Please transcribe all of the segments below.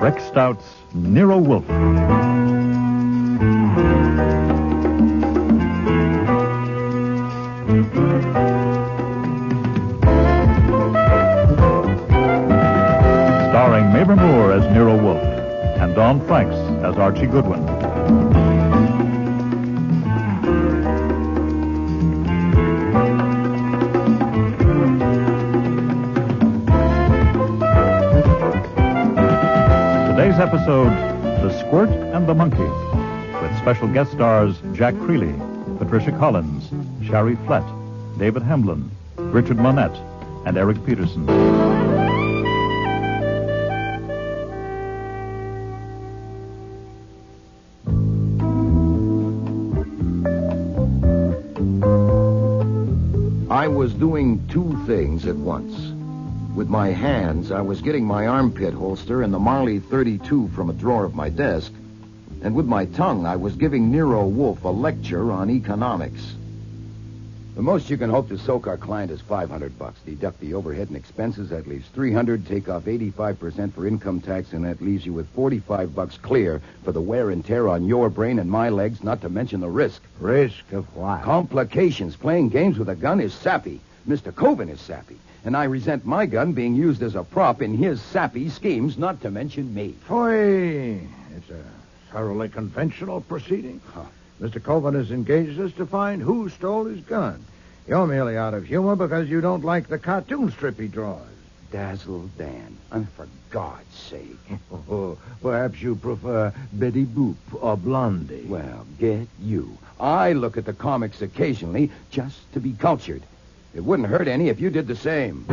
Rex Stout's Nero Wolfe. Starring Mavor Moore as Nero Wolfe and Don Francks as Archie Goodwin. Today's episode, The Squirt and the Monkey, with special guest stars Jack Creeley, Patricia Collins, Shari Flett, David Hemblin, Richard Monette, and Eric Peterson. I was doing two things at once. With my hands, I was getting my armpit holster and the Marley 32 from a drawer of my desk. And with my tongue, I was giving Nero Wolfe a lecture on economics. The most you can hope to soak our client is $500. Deduct the overhead and expenses, that leaves $300. Take off 85% for income tax, and that leaves you with $45 clear for the wear and tear on your brain and my legs, not to mention the risk. Risk of what? Complications. Playing games with a gun is sappy. Mr. Coven is sappy. And I resent my gun being used as a prop in his sappy schemes, not to mention me. Foy! It's a thoroughly conventional proceeding. Huh. Mr. Coven has engaged us to find who stole his gun. You're merely out of humor because you don't like the cartoon strip he draws. Dazzle Dan. For God's sake. Perhaps you prefer Betty Boop or Blondie. Well, get you. I look at the comics occasionally just to be cultured. It wouldn't hurt any if you did the same.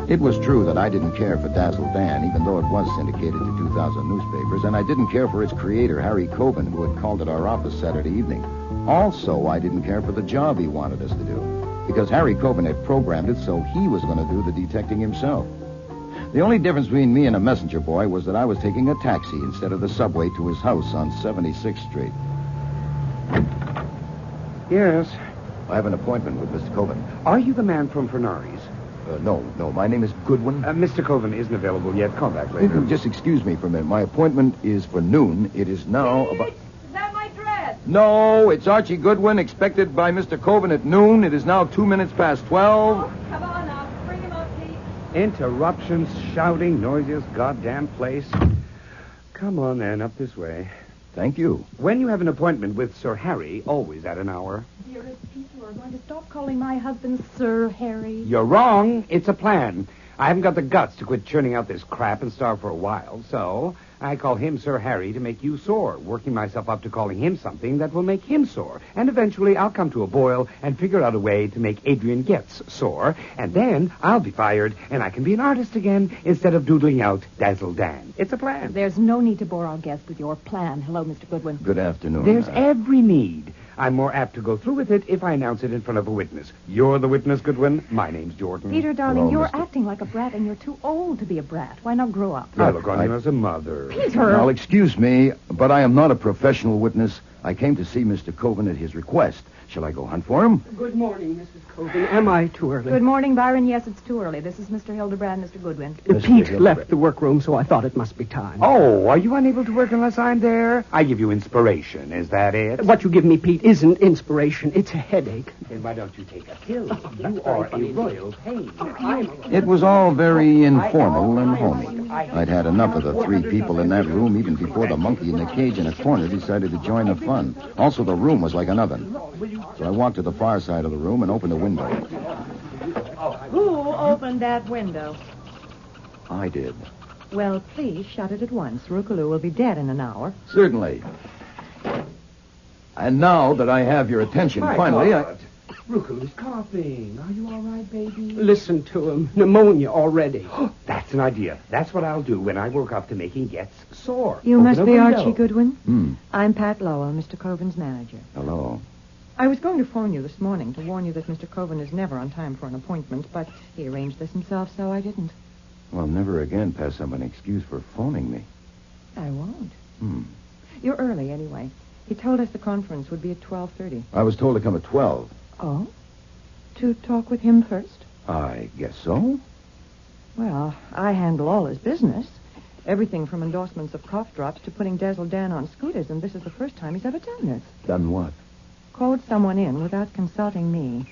It was true that I didn't care for Dazzle Dan, even though it was syndicated to 2,000 newspapers, and I didn't care for its creator, Harry Coben, who had called at our office Saturday evening. Also, I didn't care for the job he wanted us to do, because Harry Coben had programmed it so he was going to do the detecting himself. The only difference between me and a messenger boy was that I was taking a taxi instead of the subway to his house on 76th Street. Yes. I have an appointment with Mr. Coben. Are you the man from Fernari's? No. My name is Goodwin. Mr. Coven isn't available yet. Call back later. Just excuse me for a minute. My appointment is for noon. It is now about... Is that my dress? No, it's Archie Goodwin, expected by Mr. Coven at noon. It is now 2 minutes past 12. Oh, come on now. Bring him up, Pete. Interruptions, shouting, noisiest goddamn place. Come on, then, up this way. Thank you. When you have an appointment with Sir Harry, always at an hour. Dearest Pete, you are going to stop calling my husband Sir Harry. You're wrong. It's a plan. I haven't got the guts to quit churning out this crap and starve for a while, so I call him Sir Harry to make you sore, working myself up to calling him something that will make him sore. And eventually I'll come to a boil and figure out a way to make Adrian Getz sore, and then I'll be fired, and I can be an artist again instead of doodling out Dazzle Dan. It's a plan. There's no need to bore our guest with your plan. Hello, Mr. Goodwin. Good afternoon. There's every need. I'm more apt to go through with it if I announce it in front of a witness. You're the witness, Goodwin. My name's Jordan. Peter, darling, Hello, you're Mr. acting like a brat, and you're too old to be a brat. Why not grow up? I look on you as a mother. Peter! Now, excuse me, but I am not a professional witness. I came to see Mr. Coven at his request. Shall I go hunt for him? Good morning, Mrs. Coven. Am I too early? Good morning, Byron. Yes, it's too early. This is Mr. Hildebrand, Mr. Goodwin. Mr. Pete Hildebrand. left the workroom, so I thought it must be time. Oh, are you unable to work unless I'm there? I give you inspiration. Is that it? What you give me, Pete, isn't inspiration. It's a headache. Then why don't you take a pill? You are a royal pain. It was all very informal and homey. I'd had enough of the three people in that room even before the monkey in the cage in a corner decided to join the fun. Also, the room was like an oven. So I walked to the far side of the room and opened a window. Who opened that window? I did. Well, please shut it at once. Rookaloo will be dead in an hour. Certainly. And now that I have your attention, finally, Rookaloo's coughing. Are you all right, baby? Listen to him. Pneumonia already. That's an idea. That's what I'll do when I work up to making Getz sore. You Open must a be window. Archie Goodwin. I'm Pat Lowell, Mr. Coven's manager. Hello. I was going to phone you this morning to warn you that Mr. Coven is never on time for an appointment, but he arranged this himself, so I didn't. Well, never again pass up an excuse for phoning me. I won't. You're early, anyway. He told us the conference would be at 12:30. I was told to come at 12. Oh? To talk with him first? I guess so. Well, I handle all his business. Everything from endorsements of cough drops to putting Dazzle Dan on scooters, and this is the first time he's ever done this. Done what? Called someone in without consulting me.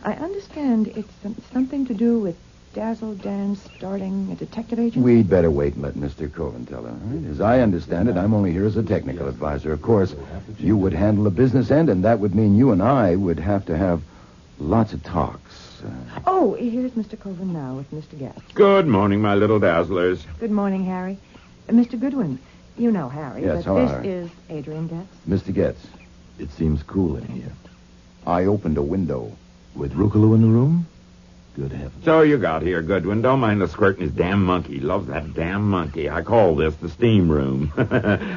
I understand it's something to do with Dazzle Dan starting a detective agency. We'd better wait and let Mr. Coven tell her. All right? As I understand it, I'm only here as a technical advisor. Of course, you would handle the business end, and that would mean you and I would have to have lots of talks. Oh, here's Mr. Coven now with Mr. Getz. Good morning, my little dazzlers. Good morning, Harry. Mr. Goodwin, you know Harry, Yes, but hello, this Harry. is Adrian Getz. Mr. Getz, it seems cool in here. I opened a window. With Rucolo in the room? Good heavens. So you got here, Goodwin. Don't mind the Squirt and his damn monkey. Loves that damn monkey. I call this the steam room.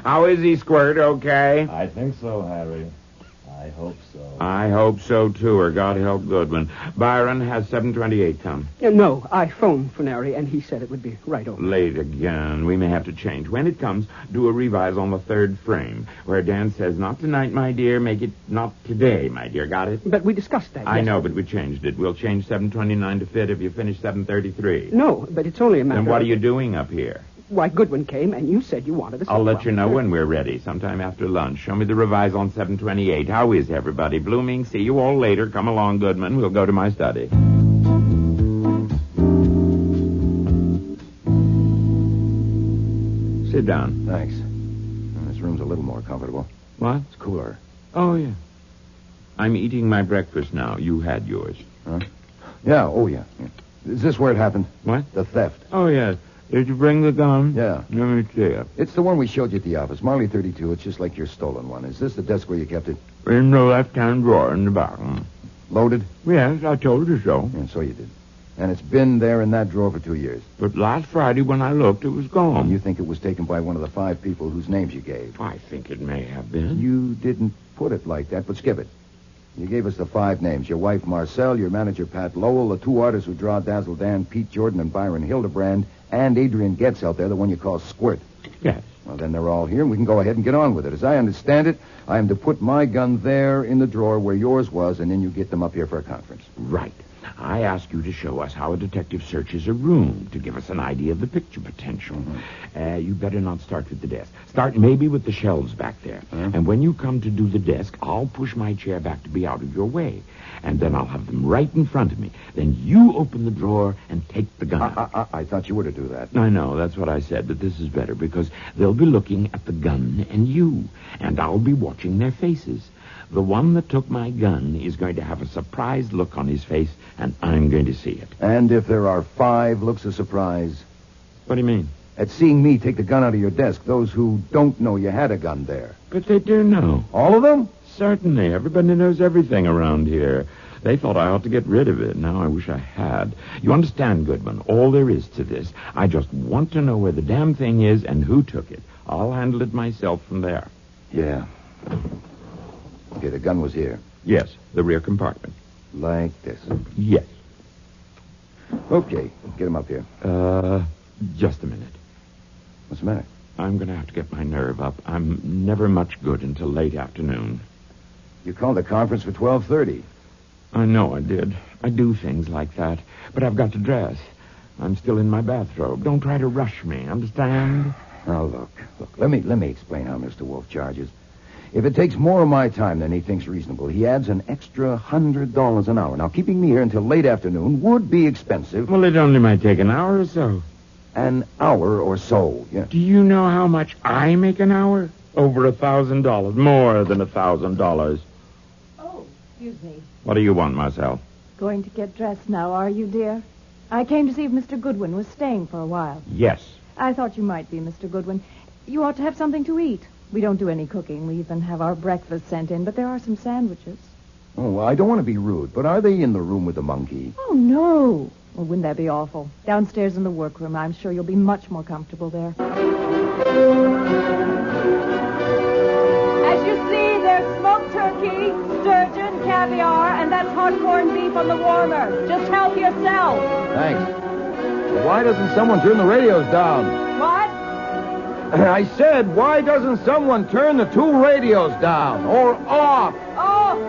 How is he, Squirt? Okay? I think so, Harry. I hope so. I hope so, too, or God help Goodwin. Byron has 7:28 come. No, I phoned Funari, and he said it would be right over. Late again. We may have to change. When it comes, do a revise on the third frame, where Dan says, not tonight, my dear, make it not today, my dear. Got it? But we discussed that. I yes. know, but we changed it. We'll change 7:29 to fit if you finish 7:33. No, but it's only a matter Then what are of... you doing up here? Why, Goodwin came, and you said you wanted us... I'll let you know when we're ready, sometime after lunch. Show me the revise on 7:28. How is everybody? Blooming, see you all later. Come along, Goodman. We'll go to my study. Sit down. Thanks. This room's a little more comfortable. What? It's cooler. Oh, yeah. I'm eating my breakfast now. You had yours. Huh? Yeah, oh, yeah. Is this where it happened? What? The theft. Oh, yeah. Did you bring the gun? Yeah. Let me see it. It's the one we showed you at the office. Marley 32. It's just like your stolen one. Is this the desk where you kept it? In the left-hand drawer in the back. Loaded? Yes, I told you so. And so you did. And it's been there in that drawer for 2 years. But last Friday when I looked, it was gone. And you think it was taken by one of the 5 people whose names you gave? I think it may have been. You didn't put it like that, but skip it. You gave us the 5 names. Your wife, Marcel, your manager, Pat Lowell, the 2 artists who draw Dazzle Dan, Pete Jordan, and Byron Hildebrand, and Adrian Getz out there, the one you call Squirt. Yes. Well, then they're all here, and we can go ahead and get on with it. As I understand it, I am to put my gun there in the drawer where yours was, and then you get them up here for a conference. Right. I ask you to show us how a detective searches a room to give us an idea of the picture potential. You better not start with the desk. Start maybe with the shelves back there. And when you come to do the desk, I'll push my chair back to be out of your way. And then I'll have them right in front of me. Then you open the drawer and take the gun out. I thought you were to do that. I know, that's what I said, but this is better because they'll be looking at the gun and you, and I'll be watching their faces. The one that took my gun is going to have a surprised look on his face, and I'm going to see it. And if there are 5 looks of surprise What do you mean? at seeing me take the gun out of your desk, those who don't know you had a gun there. But they do know. All of them? Certainly. Everybody knows everything around here. They thought I ought to get rid of it. Now I wish I had. You understand, Goodman, all there is to this. I just want to know where the damn thing is and who took it. I'll handle it myself from there. Yeah. Okay, the gun was here. Yes, the rear compartment. Like this. Yes. Okay, get him up here. Just a minute. What's the matter? I'm going to have to get my nerve up. I'm never much good until late afternoon. You called a conference for 12:30. I know I did. I do things like that. But I've got to dress. I'm still in my bathrobe. Don't try to rush me, understand? Now, look. Let me explain how Mr. Wolfe charges. If it takes more of my time than he thinks reasonable, he adds an extra $100 an hour. Now, keeping me here until late afternoon would be expensive. Well, it only might take an hour or so. An hour or so, yeah. Do you know how much I make an hour? Over $1,000. More than $1,000. Oh, excuse me. What do you want, Marcel? Going to get dressed now, are you, dear? I came to see if Mr. Goodwin was staying for a while. Yes. I thought you might be, Mr. Goodwin. You ought to have something to eat. We don't do any cooking. We even have our breakfast sent in, but there are some sandwiches. Oh, well, I don't want to be rude, but are they in the room with the monkey? Oh, no. Well, wouldn't that be awful? Downstairs in the workroom. I'm sure you'll be much more comfortable there. As you see, there's smoked turkey, sturgeon, caviar, and that's hot corned beef on the warmer. Just help yourself. Thanks. Why doesn't someone turn the radios down? What? I said, why doesn't someone turn the 2 radios down? Or off? Oh,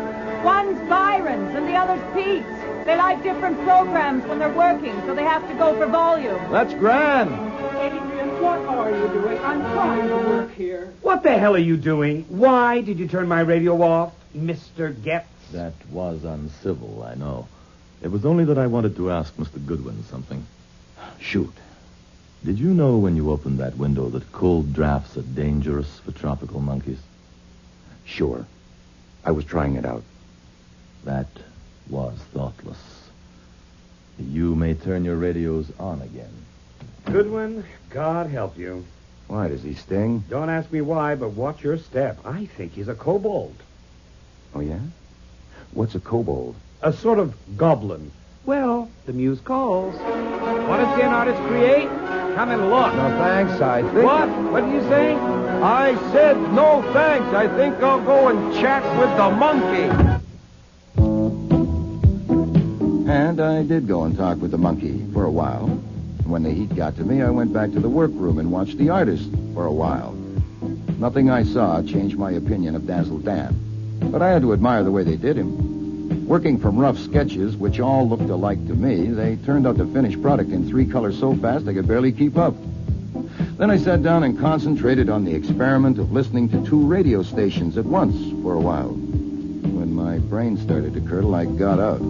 One's Byron's and the other's Pete's. They like different programs when they're working, so they have to go for volume. That's grand. Adrian, what are you doing? I'm trying to work here. What the hell are you doing? Why did you turn my radio off, Mr. Getz? That was uncivil, I know. It was only that I wanted to ask Mr. Goodwin something. Shoot. Did you know when you opened that window that cold drafts are dangerous for tropical monkeys? Sure. I was trying it out. That was thoughtless. You may turn your radios on again. Goodwin, God help you. Why, does he sting? Don't ask me why, but watch your step. I think he's a kobold. Oh, yeah? What's a kobold? A sort of goblin. Well, the muse calls. Want to see an artist create? Come and look. No, thanks, I think. What? What did you say? I said no thanks. I think I'll go and chat with the monkey. And I did go and talk with the monkey for a while. When the heat got to me, I went back to the workroom and watched the artist for a while. Nothing I saw changed my opinion of Dazzle Dan. But I had to admire the way they did him. Working from rough sketches, which all looked alike to me, they turned out the finished product in 3 colors so fast I could barely keep up. Then I sat down and concentrated on the experiment of listening to 2 radio stations at once for a while. When my brain started to curdle, I got out.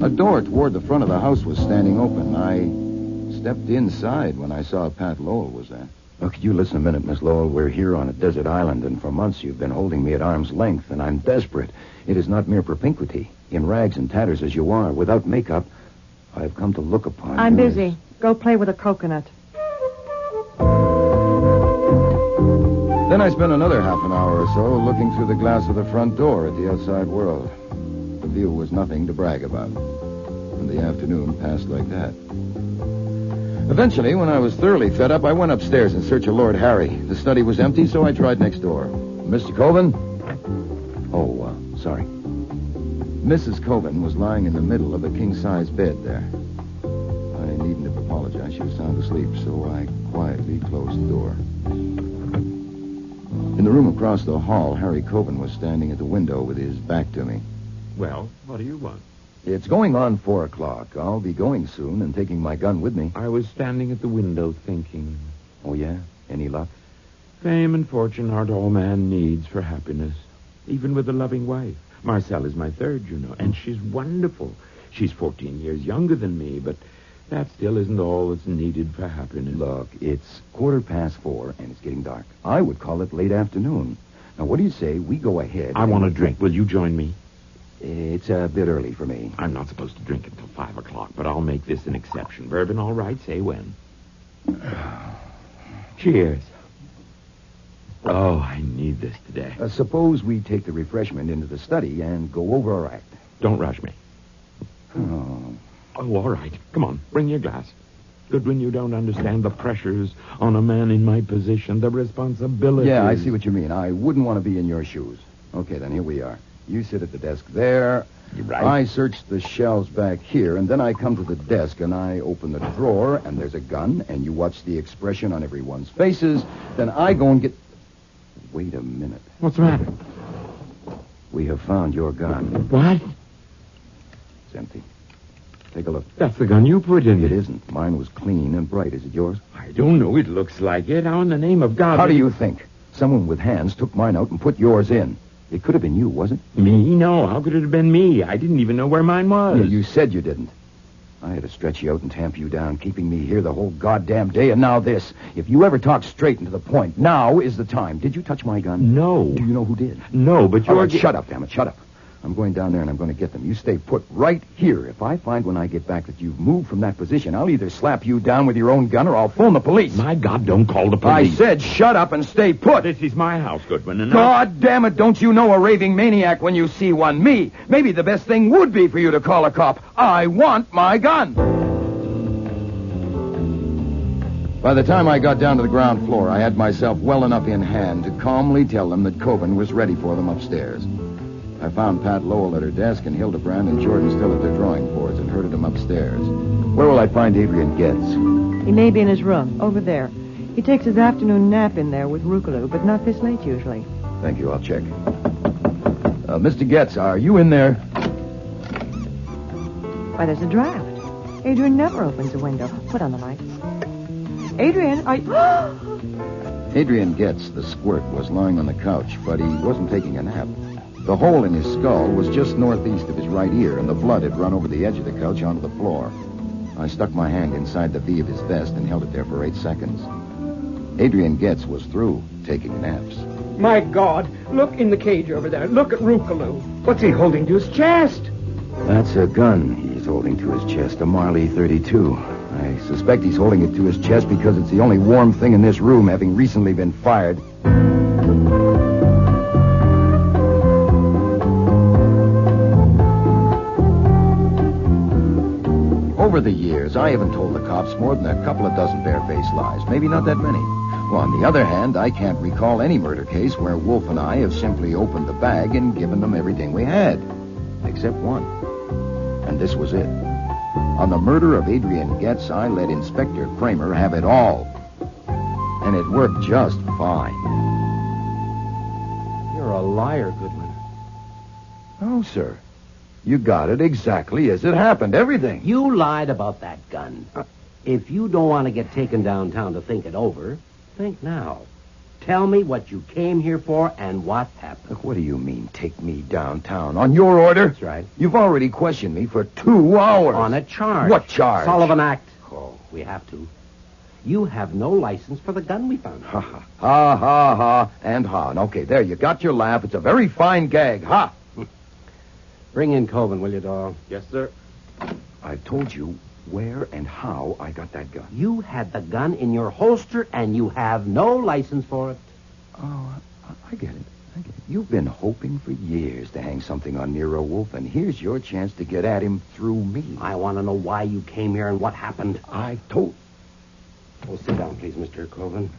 A door toward the front of the house was standing open. I stepped inside when I saw Pat Lowell was there. Look, you listen a minute, Miss Lowell. We're here on a desert island, and for months you've been holding me at arm's length, and I'm desperate. It is not mere propinquity. In rags and tatters as you are, without makeup, I've come to look upon you. I'm busy. Go play with a coconut. Then I spent another half an hour or so looking through the glass of the front door at the outside world. The view was nothing to brag about. And the afternoon passed like that. Eventually, when I was thoroughly fed up, I went upstairs in search of Lord Harry. The study was empty, so I tried next door. Mr. Coven? Oh, sorry. Mrs. Coven was lying in the middle of a king-size bed there. I needn't have apologized. She was sound asleep, so I quietly closed the door. In the room across the hall, Harry Coven was standing at the window with his back to me. Well, what do you want? It's going on 4 o'clock. I'll be going soon and taking my gun with me. I was standing at the window thinking. Oh, yeah? Any luck? Fame and fortune aren't all man needs for happiness, even with a loving wife. Marcelle is my third, you know, and she's wonderful. She's 14 years younger than me, but that still isn't all that's needed for happiness. Look, it's 4:15, and it's getting dark. I would call it late afternoon. Now, what do you say we go ahead? I want a drink. Will you join me? It's a bit early for me. I'm not supposed to drink until 5 o'clock, but I'll make this an exception. Bourbon, all right? Say when. Cheers. Oh, I need this today. Suppose we take the refreshment into the study and go over our act. Don't rush me. Oh. Oh, all right. Come on, bring your glass. Goodwin, you don't understand the pressures on a man in my position, the responsibilities. Yeah, I see what you mean. I wouldn't want to be in your shoes. Okay, then here we are. You sit at the desk there. You're right. I search the shelves back here, and then I come to the desk, and I open the drawer, and there's a gun, and you watch the expression on everyone's faces. Then I go and get... Wait a minute. What's the matter? We have found your gun. What? It's empty. Take a look. That's the gun you put in. It isn't. Mine was clean and bright. Is it yours? I don't know. It looks like it. How in the name of God... How do you think? Someone with hands took mine out and put yours in. It could have been you, wasn't it? Me? No. How could it have been me? I didn't even know where mine was. Yeah, you said you didn't. I had to stretch you out and tamp you down, keeping me here the whole goddamn day, and now this. If you ever talk straight and to the point, now is the time. Did you touch my gun? No. Do you know who did? No, but you're... All right, shut up, damn it, shut up. I'm going down there and I'm going to get them. You stay put right here. If I find when I get back that you've moved from that position, I'll either slap you down with your own gun or I'll phone the police. My God, don't call the I police. said shut up and stay put. This is my house, Goodwin, and God damn it, don't you know a raving maniac when you see one? Me. Maybe the best thing would be for you to call a cop. I want my gun. By the time I got down to the ground floor, I had myself well enough in hand to calmly tell them that Coven was ready for them upstairs. I found Pat Lowell at her desk and Hildebrand and Jordan still at their drawing boards and herded them upstairs. Where will I find Adrian Getz? He may be in his room, over there. He takes his afternoon nap in there with Rukalu, but not this late usually. Thank you, I'll check. Mr. Getz, are you in there? Why, there's a draft. Adrian never opens a window. Put on the lights. Adrian, are you... Adrian Getz, the Squirt, was lying on the couch, but he wasn't taking a nap. The hole in his skull was just northeast of his right ear, and the blood had run over the edge of the couch onto the floor. I stuck my hand inside the V of his vest and held it there for 8 seconds. Adrian Getz was through taking naps. My God, look in the cage over there. Look at Rookaloo. What's he holding to his chest? That's a gun he's holding to his chest, a Marley 32. I suspect he's holding it to his chest because it's the only warm thing in this room, having recently been fired. Over the years, I haven't told the cops more than a couple of dozen barefaced lies. Maybe not that many. Well, on the other hand, I can't recall any murder case where Wolfe and I have simply opened the bag and given them everything we had. Except one. And this was it. On the murder of Adrian Getz, I let Inspector Cramer have it all. And it worked just fine. You're a liar, Goodwin. Oh, sir. You got it exactly as it happened. Everything. You lied about that gun. If you don't want to get taken downtown to think it over, think now. Tell me what you came here for and what happened. Look, what do you mean, take me downtown? On your order? That's right. You've already questioned me for 2 hours. On a charge. What charge? Sullivan Act. Oh, we have to. You have no license for the gun we found. Ha, ha, ha, ha, ha, and ha. Okay, there, you got your laugh. It's a very fine gag. Ha! Bring in Coven, will you, Doll? Yes, sir. I've told you where and how I got that gun. You had the gun in your holster, and you have no license for it. Oh, I get it. You've been hoping for years to hang something on Nero Wolfe, and here's your chance to get at him through me. I want to know why you came here and what happened. I told... Oh, sit down, please, Mr. Coven.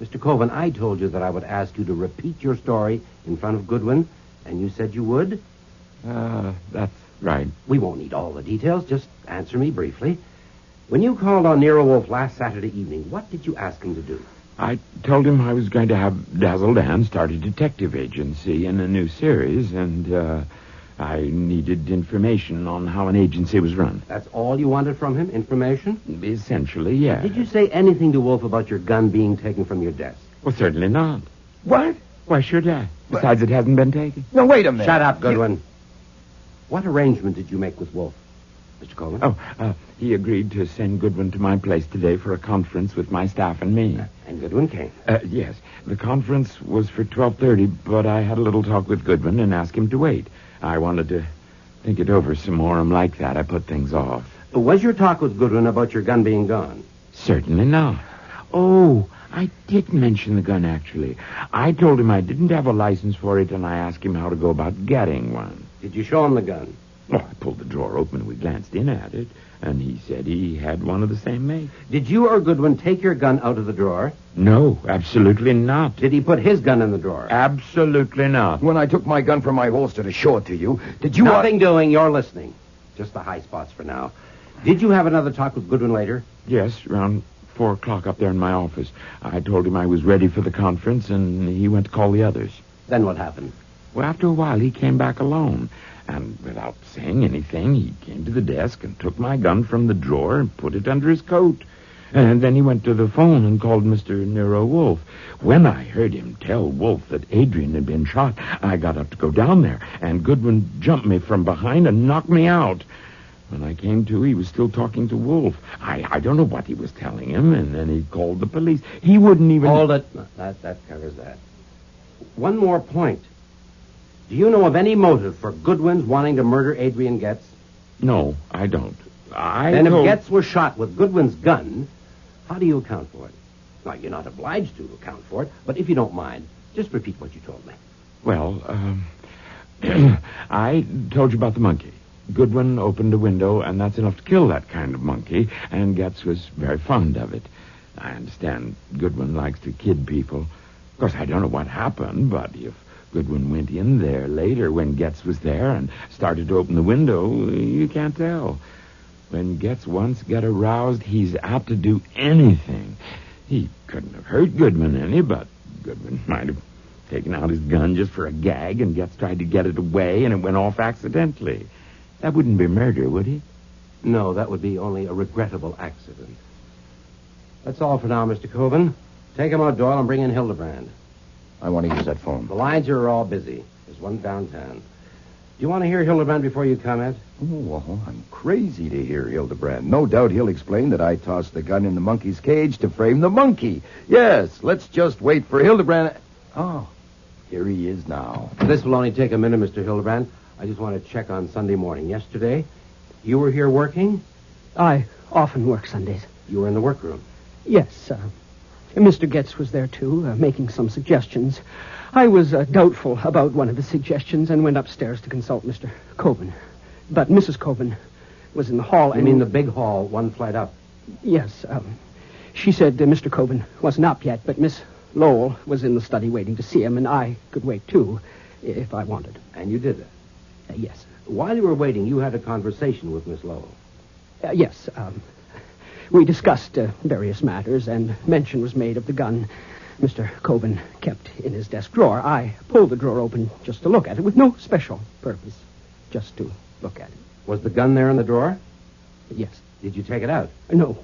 Mr. Coven, I told you that I would ask you to repeat your story in front of Goodwin, and you said you would? That's right. We won't need all the details. Just answer me briefly. When you called on Nero Wolfe last Saturday evening, what did you ask him to do? I told him I was going to have Dazzle Dan start a detective agency in a new series, and I needed information on how an agency was run. That's all you wanted from him? Information? Essentially, yeah. Did you say anything to Wolfe about your gun being taken from your desk? Well, certainly not. What? Why should I? Besides, it hasn't been taken. No, wait a minute. Shut up, Goodwin. What arrangement did you make with Wolfe, Mr. Coleman? Oh, he agreed to send Goodwin to my place today for a conference with my staff and me. And Goodwin came? Yes. The conference was for 12:30, but I had a little talk with Goodwin and asked him to wait. I wanted to think it over some more. I'm like that. I put things off. Was your talk with Goodwin about your gun being gone? Certainly not. Oh, I did mention the gun, actually. I told him I didn't have a license for it, and I asked him how to go about getting one. Did you show him the gun? Well, I pulled the drawer open and we glanced in at it, and he said he had one of the same make. Did you or Goodwin take your gun out of the drawer? No, absolutely not. Did he put his gun in the drawer? Absolutely not. When I took my gun from my holster to show it to you, did you... Nothing doing. You're listening. Just the high spots for now. Did you have another talk with Goodwin later? Yes, around 4 o'clock up there in my office. I told him I was ready for the conference, and he went to call the others. Then what happened? Well, after a while, he came back alone. And without saying anything, he came to the desk and took my gun from the drawer and put it under his coat. And then he went to the phone and called Mr. Nero Wolfe. When I heard him tell Wolfe that Adrian had been shot, I got up to go down there, and Goodwin jumped me from behind and knocked me out. When I came to, he was still talking to Wolfe. I don't know what he was telling him, and then he called the police. He wouldn't even... Hold it. That covers that. One more point. Do you know of any motive for Goodwin's wanting to murder Adrian Getz? No, I don't. Then if Getz was shot with Goodwin's gun, how do you account for it? Well, you're not obliged to account for it, but if you don't mind, just repeat what you told me. Well, I told you about the monkey. Goodwin opened a window, and that's enough to kill that kind of monkey, and Getz was very fond of it. I understand Goodwin likes to kid people. Of course, I don't know what happened, but if Goodwin went in there later when Getz was there and started to open the window, you can't tell. When Getz once got aroused, he's apt to do anything. He couldn't have hurt Goodwin any, but Goodwin might have taking out his gun just for a gag, and Getz tried to get it away, and it went off accidentally. That wouldn't be murder, would it? No, that would be only a regrettable accident. That's all for now, Mr. Coben. Take him out, Doyle, and bring in Hildebrand. I want to use that phone. The lines are all busy. There's one downtown. Do you want to hear Hildebrand before you comment? Oh, well, I'm crazy to hear Hildebrand. No doubt he'll explain that I tossed the gun in the monkey's cage to frame the monkey. Yes, let's just wait for Hildebrand. Oh, here he is now. This will only take a minute, Mr. Hildebrand. I just want to check on Sunday morning. Yesterday, you were here working? I often work Sundays. You were in the workroom? Yes, Mr. Getz was there, too, making some suggestions. I was doubtful about one of the suggestions and went upstairs to consult Mr. Coben. But Mrs. Coben was in the hall. You mean the big hall, one flight up? Yes. She said Mr. Coben wasn't up yet, but Miss Lowell was in the study waiting to see him, and I could wait, too, if I wanted. And you did that? Yes. While you were waiting, you had a conversation with Miss Lowell? Yes. We discussed various matters, and mention was made of the gun Mr. Coben kept in his desk drawer. I pulled the drawer open just to look at it, with no special purpose, just to look at it. Was the gun there in the drawer? Yes. Did you take it out? No.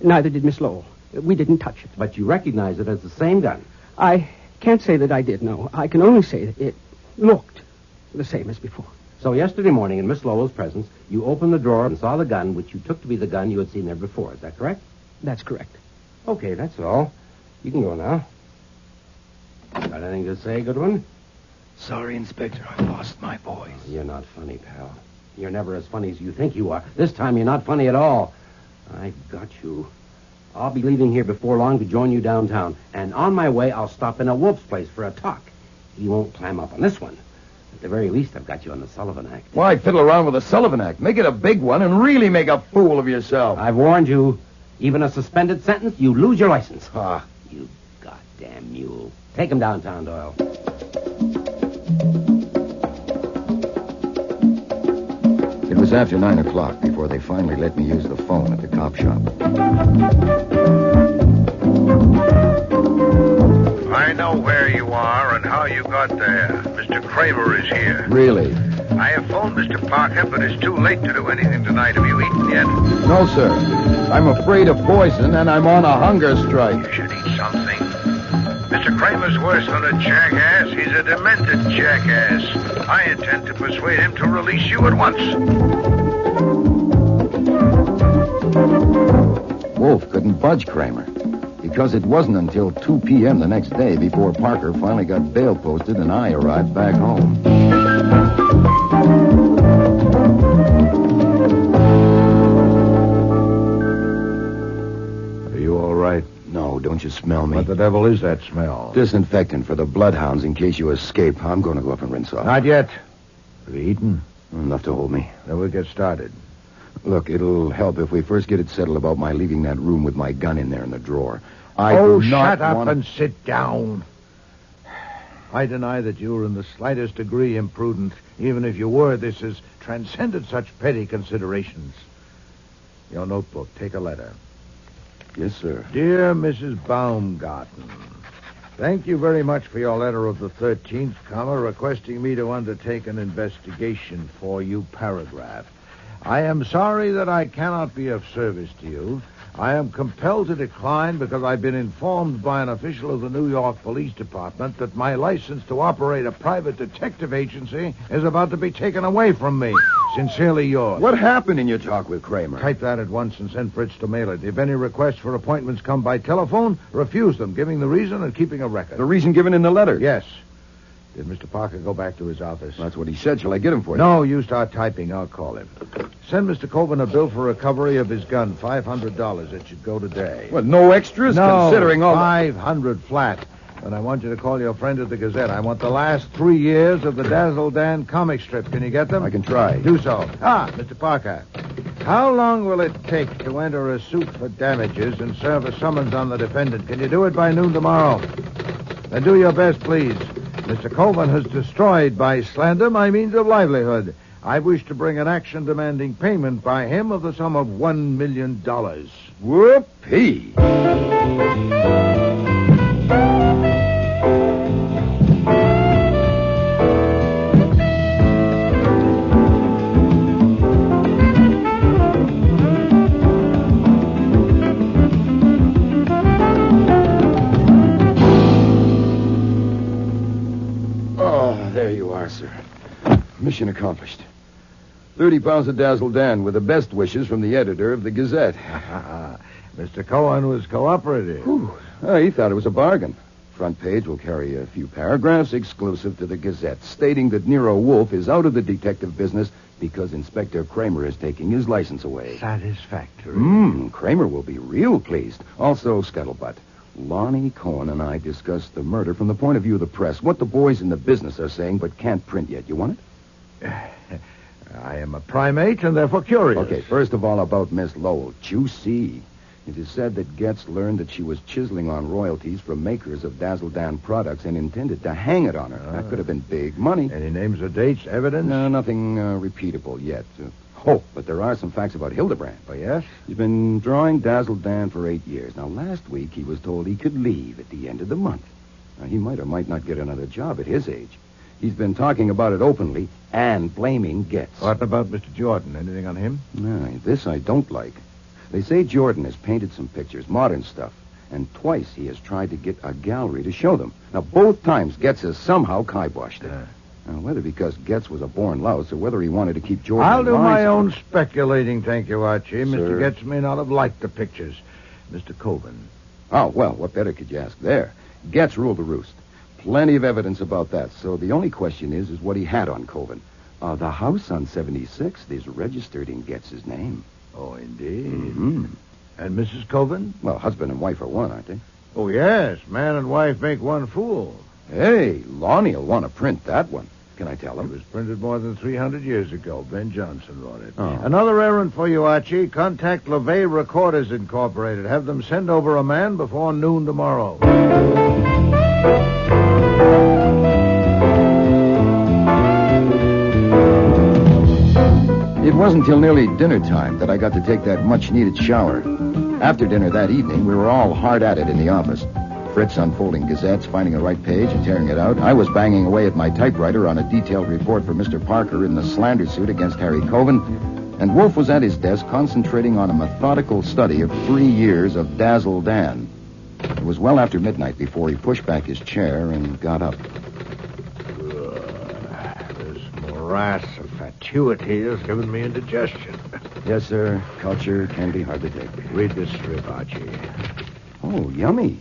Neither did Miss Lowell. We didn't touch it. But you recognize it as the same gun? I can't say that I did, no. I can only say that it looked the same as before. So yesterday morning, in Miss Lowell's presence, you opened the drawer and saw the gun, which you took to be the gun you had seen there before. Is that correct? That's correct. Okay, that's all. You can go now. Got anything to say, Goodwin? Sorry, Inspector, I lost my voice. You're not funny, pal. You're never as funny as you think you are. This time you're not funny at all. I've got you. I'll be leaving here before long to join you downtown. And on my way, I'll stop in a Wolf's place for a talk. He won't climb up on this one. At the very least, I've got you on the Sullivan Act. Why fiddle around with the Sullivan Act? Make it a big one and really make a fool of yourself. I've warned you. Even a suspended sentence, you lose your license. Ah. You goddamn mule. Take him downtown, Doyle. It was after 9 o'clock before they finally let me use the phone at the cop shop. I know where you are and how you got there. Mr. Cramer is here. Really? I have phoned Mr. Parker, but it's too late to do anything tonight. Have you eaten yet? No, sir. I'm afraid of poison, and I'm on a hunger strike. You should eat something. Mr. Cramer's worse than a jackass. He's a demented jackass. I intend to persuade him to release you at once. Wolfe couldn't budge Cramer, because it wasn't until 2 p.m. the next day before Parker finally got bail posted and I arrived back home. Are you all right? No, don't you smell me? What the devil is that smell? Disinfectant for the bloodhounds in case you escape. I'm going to go up and rinse off. Not yet. Have you eaten? Enough to hold me. Then we'll get started. Look, it'll help if we first get it settled about my leaving that room with my gun in there in the drawer. Shut up and sit down. I deny that you were in the slightest degree imprudent. Even if you were, this has transcended such petty considerations. Your notebook, take a letter. Yes, sir. Dear Mrs. Baumgarten, thank you very much for your letter of the 13th, requesting me to undertake an investigation for you, paragraph. I am sorry that I cannot be of service to you. I am compelled to decline because I've been informed by an official of the New York Police Department that my license to operate a private detective agency is about to be taken away from me. Sincerely yours. What happened in your talk with Cramer? Type that at once and send Fritz to mail it. If any requests for appointments come by telephone, refuse them, giving the reason and keeping a record. The reason given in the letter? Yes. Did Mr. Parker go back to his office? That's what he said. Shall I get him for you? No, you start typing. I'll call him. Send Mr. Coben a bill for recovery of his gun, $500. It should go today. What, no extras? No, considering all $500 flat. And I want you to call your friend at the Gazette. I want the last 3 years of the Dazzle Dan comic strip. Can you get them? I can try. Do so. Mr. Parker, how long will it take to enter a suit for damages and serve a summons on the defendant? Can you do it by noon tomorrow? Then do your best, please. Mr. Coben has destroyed by slander my means of livelihood. I wish to bring an action demanding payment by him of the sum of $1 million. Whoopee! Mission accomplished. 30 pounds of Dazzle Dan with the best wishes from the editor of the Gazette. Mr. Cohen was cooperative. He thought it was a bargain. Front page will carry a few paragraphs exclusive to the Gazette stating that Nero Wolfe is out of the detective business because Inspector Cramer is taking his license away. Satisfactory. Cramer will be real pleased. Also, Scuttlebutt. Lonnie Cohen and I discussed the murder from the point of view of the press, what the boys in the business are saying but can't print yet. You want it? I am a primate and therefore curious. Okay, first of all about Miss Lowell. Juicy. It is said that Getz learned that she was chiseling on royalties from makers of Dazzle Dan products and intended to hang it on her. That could have been big money. Any names or dates, evidence? No, nothing repeatable yet. But there are some facts about Hildebrand. Oh, yes? He's been drawing Dazzle Dan for 8 years. Now, last week he was told he could leave at the end of the month. Now, he might or might not get another job at his age. He's been talking about it openly and blaming Getz. What about Mr. Jordan? Anything on him? No, this I don't like. They say Jordan has painted some pictures, modern stuff, and twice he has tried to get a gallery to show them. Now, both times Getz has somehow kiboshed it. Now, whether because Getz was a born louse or whether he wanted to keep Jordan I'll do alive. my own speculating, thank you, Archie. Sir. Mr. Getz may not have liked the pictures. Mr. Coben. Oh, well, what better could you ask there? Getz ruled the roost. Plenty of evidence about that, so the only question is what he had on Coben. The house on 76th is registered in Getz's name. Oh, indeed. Mm-hmm. And Mrs. Coben? Well, husband and wife are one, aren't they? Oh, yes. Man and wife make one fool. Hey, Lonnie will want to print that one. Can I tell It him? was printed more than 300 years ago. Ben Jonson wrote it. Oh. Another errand for you, Archie. Contact LeVay Recorders Incorporated. Have them send over a man before noon tomorrow. It wasn't till nearly dinner time that I got to take that much-needed shower. After dinner that evening, we were all hard at it in the office. Fritz unfolding gazettes, finding the right page, and tearing it out. I was banging away at my typewriter on a detailed report for Mr. Parker in the slander suit against Harry Coven. And Wolfe was at his desk concentrating on a methodical study of 3 years of Dazzle Dan. It was well after midnight before he pushed back his chair and got up. This morass of fatuity has given me indigestion. Yes, sir. Culture can be hard to take. Read this strip, Archie. Oh, yummy.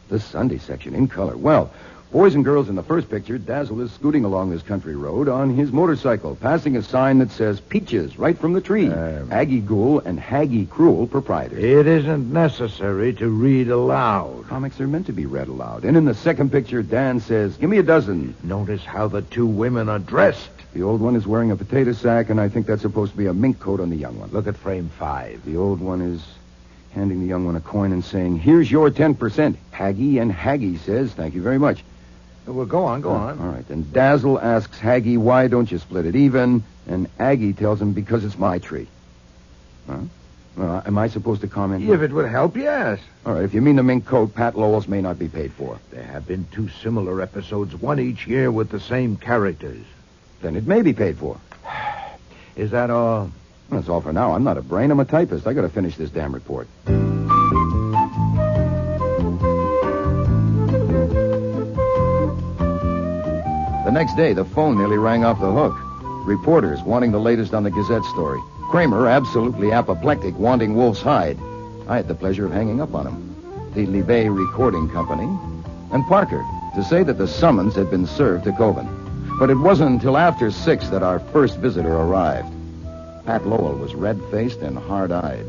The Sunday section in color. Well, boys and girls in the first picture, Dazzle is scooting along this country road on his motorcycle, passing a sign that says Peaches right from the tree. Aggie Ghoul and Haggie Cruel, proprietors. It isn't necessary to read aloud. Comics are meant to be read aloud. And in the second picture, Dan says, give me a dozen. Notice how the two women are dressed. The old one is wearing a potato sack, and I think that's supposed to be a mink coat on the young one. Look at frame 5. The old one is handing the young one a coin and saying, here's your 10%. Haggie, and Haggie says, thank you very much. Well, go on. All right. And Dazzle asks Haggie, why don't you split it even? And Aggie tells him, because it's my tree. Huh? Well, am I supposed to comment? If it would help, yes. All right, if you mean the mink coat, Pat Lowell's may not be paid for. There have been 2 similar episodes, one each year with the same characters. Then it may be paid for. Is that all? Well, that's all for now. I'm not a brain, I'm a typist. I gotta finish this damn report. The next day, the phone nearly rang off the hook. Reporters wanting the latest on the Gazette story. Cramer, absolutely apoplectic, wanting Wolfe's hide. I had the pleasure of hanging up on him. The Libet Recording Company. And Parker, to say that the summons had been served to Coven. But it wasn't until after 6 that our first visitor arrived. Pat Lowell was red-faced and hard-eyed.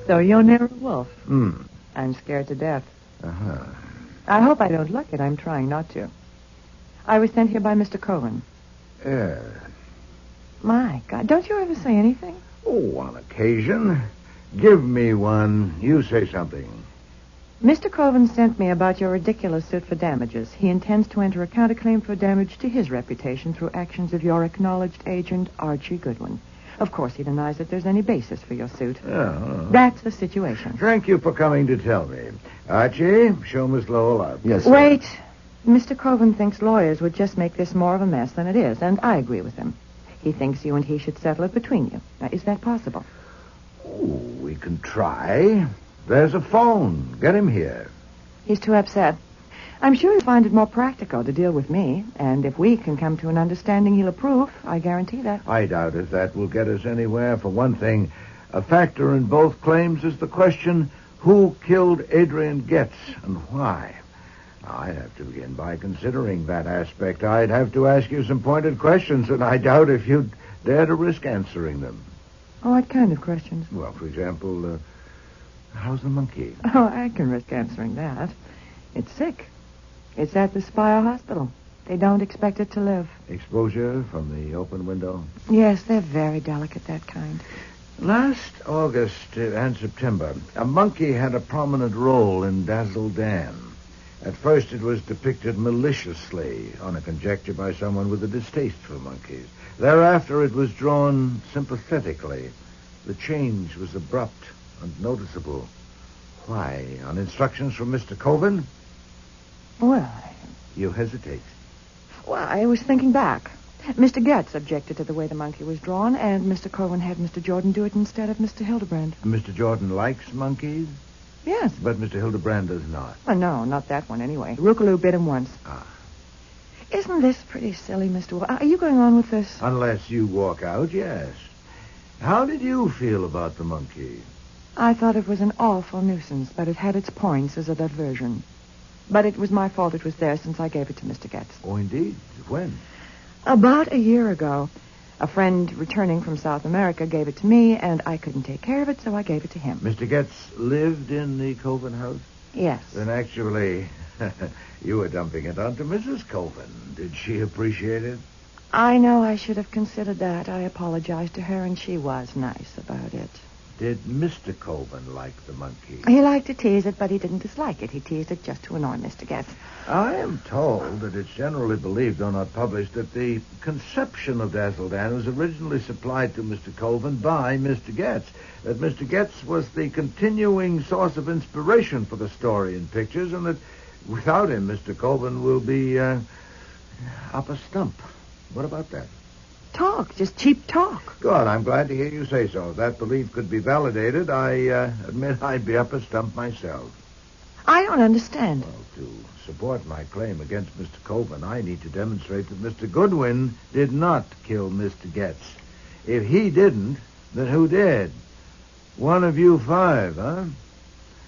So you're Nero Wolfe? I'm scared to death. I hope I don't look it. I'm trying not to. I was sent here by Mr. Cohen. Yeah. My God, don't you ever say anything? Oh, on occasion. Give me one. You say something. Mr. Coven sent me about your ridiculous suit for damages. He intends to enter a counterclaim for damage to his reputation through actions of your acknowledged agent, Archie Goodwin. Of course, he denies that there's any basis for your suit. That's the situation. Thank you for coming to tell me. Archie, show Miss Lowell up. Yes, sir. Wait. Mr. Coven thinks lawyers would just make this more of a mess than it is, and I agree with him. He thinks you and he should settle it between you. Now, is that possible? Oh, we can try. There's a phone. Get him here. He's too upset. I'm sure he'll find it more practical to deal with me, and if we can come to an understanding, he'll approve. I guarantee that. I doubt if that will get us anywhere. For one thing, a factor in both claims is the question, who killed Adrian Getz and why? I'd have to begin by considering that aspect. I'd have to ask you some pointed questions, and I doubt if you'd dare to risk answering them. Oh, what kind of questions? Well, for example, how's the monkey? Oh, I can risk answering that. It's sick. It's at the Spire Hospital. They don't expect it to live. Exposure from the open window? Yes, they're very delicate, that kind. Last August and September, a monkey had a prominent role in Dazzle Dan. At first, it was depicted maliciously on a conjecture by someone with a distaste for monkeys. Thereafter, it was drawn sympathetically. The change was abrupt and noticeable. Why? On instructions from Mr. Coven? Well, You hesitate. I was thinking back. Mr. Getz objected to the way the monkey was drawn, and Mr. Cohen had Mr. Jordan do it instead of Mr. Hildebrand. Mr. Jordan likes monkeys, Yes. but Mr. Hildebrand does not. Well, no, not that one anyway. Rookaloo bit him once. Ah. Isn't this pretty silly, Mr. Wolfe? Are you going on with this? Unless you walk out, yes. How did you feel about the monkey? I thought it was an awful nuisance, but it had its points as a diversion. But it was my fault it was there since I gave it to Mr. Getz. Oh, indeed. When? About a year ago. A friend returning from South America gave it to me, and I couldn't take care of it, so I gave it to him. Mr. Getz lived in the Coven house? Yes. Then actually, you were dumping it onto Mrs. Coven. Did she appreciate it? I know I should have considered that. I apologized to her, and she was nice about it. Did Mr. Coven like the monkey? He liked to tease it, but he didn't dislike it. He teased it just to annoy Mr. Getz. I am told that it's generally believed, though not published, that the conception of Dazzle Dan was originally supplied to Mr. Coven by Mr. Getz. That Mr. Getz was the continuing source of inspiration for the story and pictures, and that without him, Mr. Coven will be up a stump. What about that? Talk, just cheap talk. Good. I'm glad to hear you say so. If that belief could be validated, I admit I'd be up a stump myself. I don't understand. Well, to support my claim against Mr. Coven, I need to demonstrate that Mr. Goodwin did not kill Mr. Getz. If he didn't, then who did? One of you 5, huh?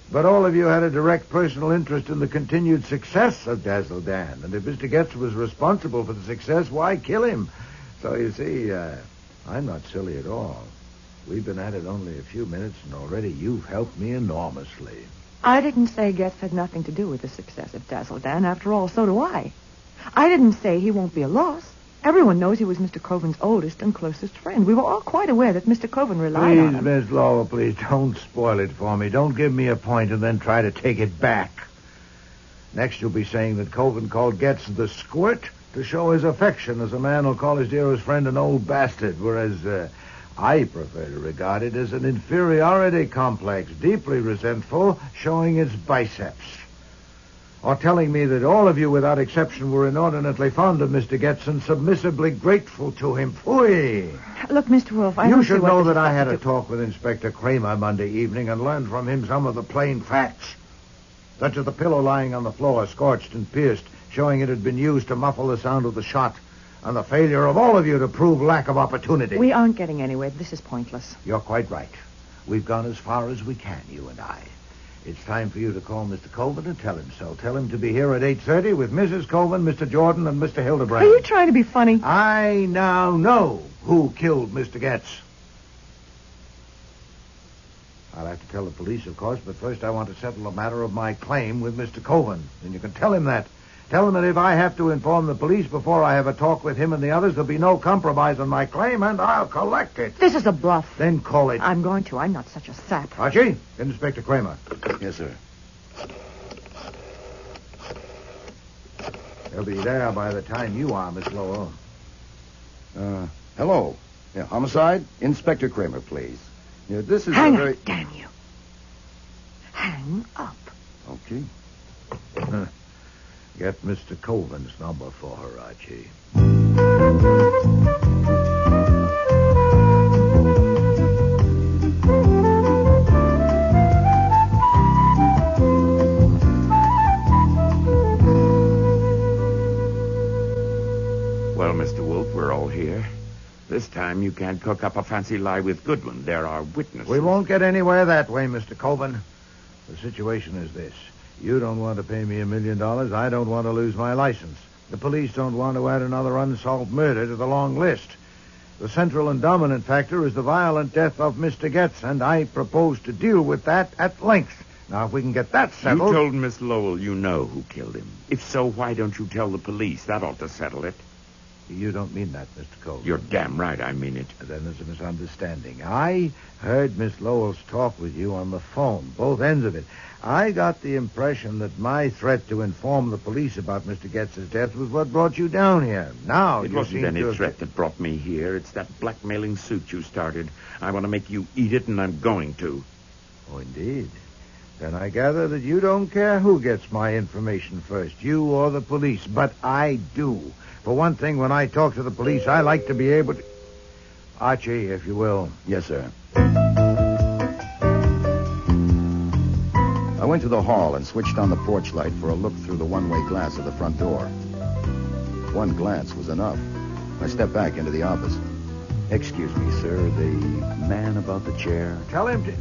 But all of you had a direct personal interest in the continued success of Dazzle Dan. And if Mr. Getz was responsible for the success, why kill him? So, you see, I'm not silly at all. We've been at it only a few minutes, and already you've helped me enormously. I didn't say Getz had nothing to do with the success of Dazzle Dan. After all, so do I. I didn't say he won't be a loss. Everyone knows he was Mr. Coven's oldest and closest friend. We were all quite aware that Mr. Coven relied on him. Please, Miss Lowell, please, don't spoil it for me. Don't give me a point and then try to take it back. Next, you'll be saying that Coven called Getz the Squirt to show his affection, as a man will call his dearest friend an old bastard, whereas I prefer to regard it as an inferiority complex, deeply resentful, showing its biceps. Or telling me that all of you, without exception, were inordinately fond of Mr. Getz and submissively grateful to him. Phooey! Look, Mr. Wolfe, I You don't should see what know this that has I had to a do- talk with Inspector Cramer Monday evening and learned from him some of the plain facts. Such as the pillow lying on the floor, scorched and pierced, showing it had been used to muffle the sound of the shot, and the failure of all of you to prove lack of opportunity. We aren't getting anywhere. This is pointless. You're quite right. We've gone as far as we can, you and I. It's time for you to call Mr. Coven and tell him so. Tell him to be here at 8:30 with Mrs. Coven, Mr. Jordan, and Mr. Hildebrand. Are you trying to be funny? I now know who killed Mr. Getz. I'll have to tell the police, of course, but first I want to settle the matter of my claim with Mr. Coven. And you can tell him that. Tell him that if I have to inform the police before I have a talk with him and the others, there'll be no compromise on my claim, and I'll collect it. This is a bluff. Then call it. I'm going to. I'm not such a sap. Archie, Inspector Cramer. Yes, sir. He'll be there by the time you are, Miss Lowell. Hello. Yeah, homicide? Inspector Cramer, please. Yeah, this is Hang a very... up, damn you. Hang up. Okay. Get Mr. Coven's number for her, Archie. This time you can't cook up a fancy lie with Goodwin. There are witnesses. We won't get anywhere that way, Mr. Coben. The situation is this. You don't want to pay me $1 million. I don't want to lose my license. The police don't want to add another unsolved murder to the long list. The central and dominant factor is the violent death of Mr. Getz, and I propose to deal with that at length. Now, if we can get that settled... You told Miss Lowell you know who killed him. If so, why don't you tell the police? That ought to settle it. You don't mean that, Mr. Cole. You're damn right I mean it. Then there's a misunderstanding. I heard Miss Lowell's talk with you on the phone, both ends of it. I got the impression that my threat to inform the police about Mr. Getz's death was what brought you down here. Now, it wasn't any threat that brought me here. It's that blackmailing suit you started. I want to make you eat it, and I'm going to. Oh, indeed. Then I gather that you don't care who gets my information first, you or the police. But I do. For one thing, when I talk to the police, I like to be able to... Archie, if you will. Yes, sir. I went to the hall and switched on the porch light for a look through the one-way glass of the front door. One glance was enough. I stepped back into the office. Excuse me, sir, the man about the chair. Tell him to...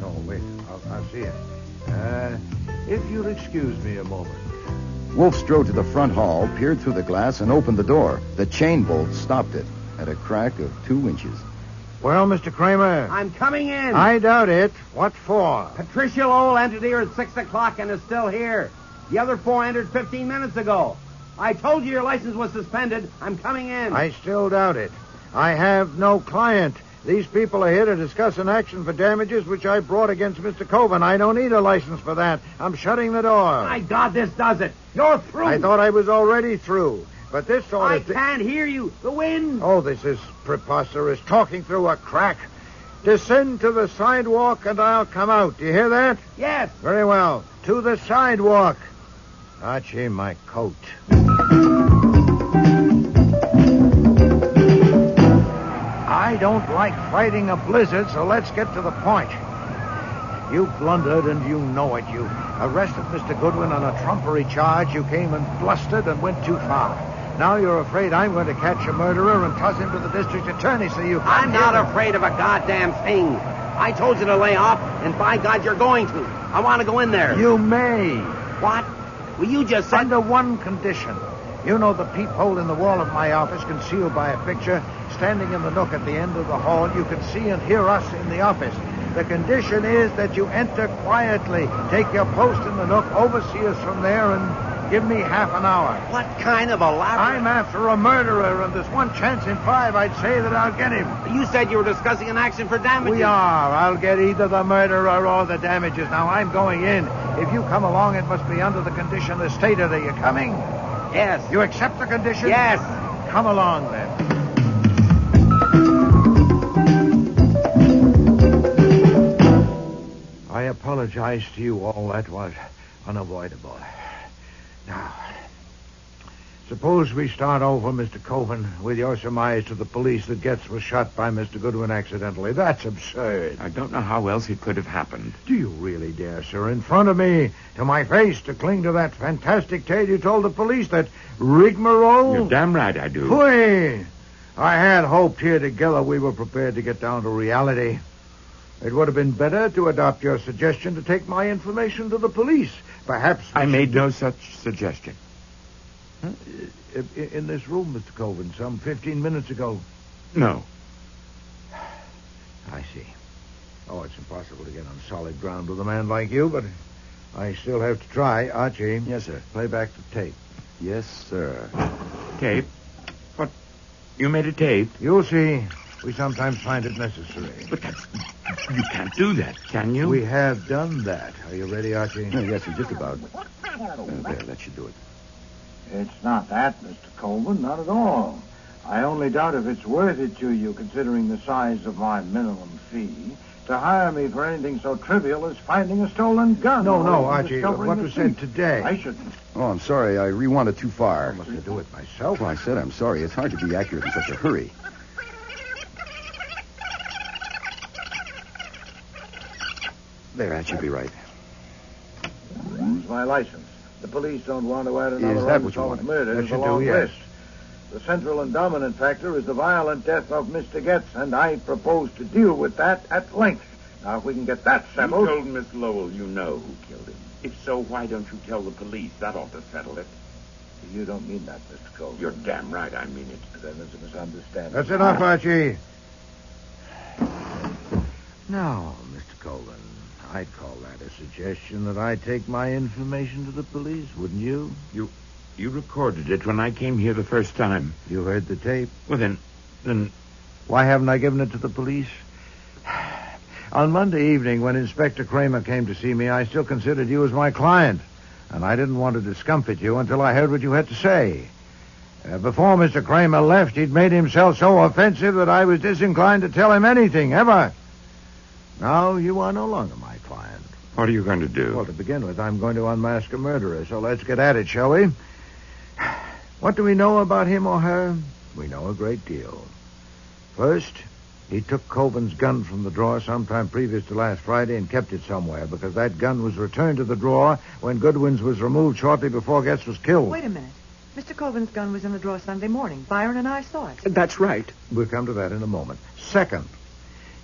No, wait. I'll see him. If you'll excuse me a moment. Wolfe strode to the front hall, peered through the glass, and opened the door. The chain bolt stopped it at a crack of 2 inches. Well, Mr. Cramer. I'm coming in. I doubt it. What for? Patricia Lowell entered here at 6 o'clock and is still here. The other 4 entered 15 minutes ago. I told you your license was suspended. I'm coming in. I still doubt it. I have no client. These people are here to discuss an action for damages which I brought against Mr. Coben. I don't need a license for that. I'm shutting the door. My God, this does it. You're through. I thought I was already through. But this sort of... I can't hear you. The wind. Oh, this is preposterous. Talking through a crack. Descend to the sidewalk and I'll come out. Do you hear that? Yes. Very well. To the sidewalk. Archie, my coat. I don't like fighting a blizzard, so let's get to the point. You blundered, and you know it. You arrested Mr. Goodwin on a trumpery charge. You came and blustered and went too far. Now you're afraid I'm going to catch a murderer and toss him to the district attorney, so you... I'm not afraid of a goddamn thing. I told you to lay off, and by God, you're going to. I want to go in there. You may. What? Well, you just said... Under one condition. You know the peephole in the wall of my office concealed by a picture? Standing in the nook at the end of the hall, you can see and hear us in the office. The condition is that you enter quietly, take your post in the nook, oversee us from there, and give me half an hour. What kind of elaborate... I'm after a murderer, and there's one chance in 5 I'd say that I'll get him. You said you were discussing an action for damages. We are. I'll get either the murderer or the damages. Now, I'm going in. If you come along, it must be under the condition as stated. Are you coming? Yes. You accept the condition? Yes. Come along, then. I apologize to you all. That was unavoidable. Now, suppose we start over, Mr. Coven, with your surmise to the police that Getz was shot by Mr. Goodwin accidentally. That's absurd. I don't know how else it could have happened. Do you really dare, sir, in front of me, to my face, to cling to that fantastic tale you told the police, that rigmarole? You're damn right I do. Pooey! I had hoped here together we were prepared to get down to reality. It would have been better to adopt your suggestion to take my information to the police. Perhaps... I made no such suggestion. Huh? In this room, Mr. Coven, some 15 minutes ago. No. I see. Oh, it's impossible to get on solid ground with a man like you, but I still have to try. Archie. Yes, sir. Play back the tape. Yes, sir. Tape? What? You made a tape? You'll see. We sometimes find it necessary. But that's... You can't do that, can you? We have done that. Are you ready, Archie? Yes, sir, just about. There, that should do it. It's not that, Mr. Coleman, not at all. I only doubt if it's worth it to you, considering the size of my minimum fee, to hire me for anything so trivial as finding a stolen gun. No, Archie, what was said today? I shouldn't. Oh, I'm sorry. I rewound it too far. I must do it myself. Well, I said I'm sorry. It's hard to be accurate in such a hurry. There, that should be right. It's my license. The police don't want to add another Is that what you unsolved wanted? murder That to should the long do, yes. list. The central and dominant factor is the violent death of Mr. Getz, and I propose to deal with that at length. Now, if we can get that settled... You told Miss Lowell you know who killed him. If so, why don't you tell the police? That ought to settle it. You don't mean that, Mr. Colvin. You're damn right I mean it. Then there's a misunderstanding. That's enough, Archie. Now, Mr. Colvin, I'd call that a suggestion that I take my information to the police, wouldn't you? You recorded it when I came here the first time. You heard the tape? Well, then... Why haven't I given it to the police? On Monday evening, when Inspector Cramer came to see me, I still considered you as my client, and I didn't want to discomfort you until I heard what you had to say. Before Mr. Cramer left, he'd made himself so offensive that I was disinclined to tell him anything, ever. Now, you are no longer my client. What are you going to do? Well, to begin with, I'm going to unmask a murderer, so let's get at it, shall we? What do we know about him or her? We know a great deal. First, he took Colvin's gun from the drawer sometime previous to last Friday and kept it somewhere, because that gun was returned to the drawer when Goodwin's was removed shortly before Getz was killed. Wait a minute. Mr. Colvin's gun was in the drawer Sunday morning. Byron and I saw it. That's right. We'll come to that in a moment. Second,